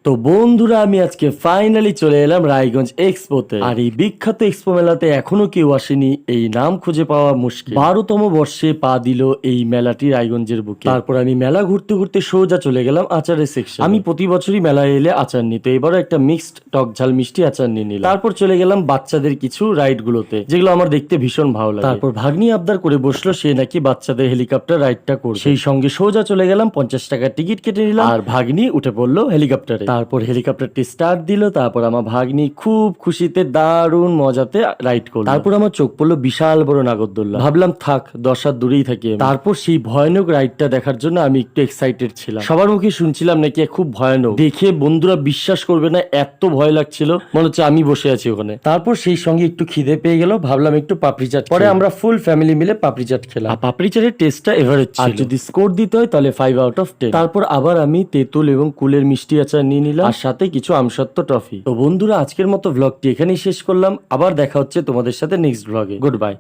তো বন্ধুরা আমি আজকে ফাইনালি চলে এলাম রায়গঞ্জ এক্সপোতে। আর এই বিখ্যাত এক্সপো মেলাতে এখনো কেউ আসেনি, এই নাম খুঁজে পাওয়া মুশকিল। 12তম বর্ষে পা দিল এই মেলাটি রায়গঞ্জের বুকে। তারপর আমি মেলা ঘুরতে ঘুরতে সোজা চলে গেলাম আচারের সেকশন। আমি প্রতি বছরই মেলায় এলে আচার নিই, তো এবারও একটা মিক্সড টক ঝাল মিষ্টি আচার নিয়ে নিলাম। তারপর চলে গেলাম বাচ্চাদের কিছু রাইড গুলোতে, যেগুলো আমার দেখতে ভীষণ ভালো লাগে। তারপর ভাগ্নি আবদার করে বসলো সে নাকি বাচ্চাদের হেলিকপ্টার রাইডটা করবে, সেই সঙ্গে সোজা চলে গেলাম 50 টাকার টিকিট কেটে নিলাম। আর ভাগ্নি উঠে পড়লো হেলিকপ্টারে। তারপর হেলিকপ্টারটি স্টার্ট দিল, তারপর আমার ভাগ্নি খুব খুশিতে দারুণ মজাতে রাইড করলো। তারপর আমার চোখ পড়লো বিশাল বড় নাগরদোল্লা, ভাবলাম থাক 10 হাত দূরেই থাকি আমি। তারপর সেই ভয়ানক রাইডটা দেখার জন্য আমি একটু এক্সাইটেড ছিলাম। সবার মুখে শুনছিলাম নাকি খুব ভয়ানক, দেখে বন্ধুরা বিশ্বাস করবে না এত ভয় লাগছিল, মনে হচ্ছে আমি বসে আছি ওখানে। তারপর সেই সঙ্গে একটু খিদে পেয়ে গেল, ভাবলাম একটু পাপড়ি চাট। পরে আমরা ফুল ফ্যামিলি মিলে পাপড়ি চাট খেলাম। পাপড়ি চাটের টেস্টটা এভারেজ ছিল, আর যদি স্কোর দিতে হয় তাহলে 5 আউট অফ 10। তারপর আবার আমি তেঁতুল এবং কুলের মিষ্টি আচার নিয়ে নিলাম, আর সাথে কিছু আমসত্ত্ব টফি। তো বন্ধুরা আজকের মতো ভ্লগটি এখানেই শেষ করলাম, আবার দেখা হচ্ছে তোমাদের সাথে নেক্সট ভ্লগে। Good bye.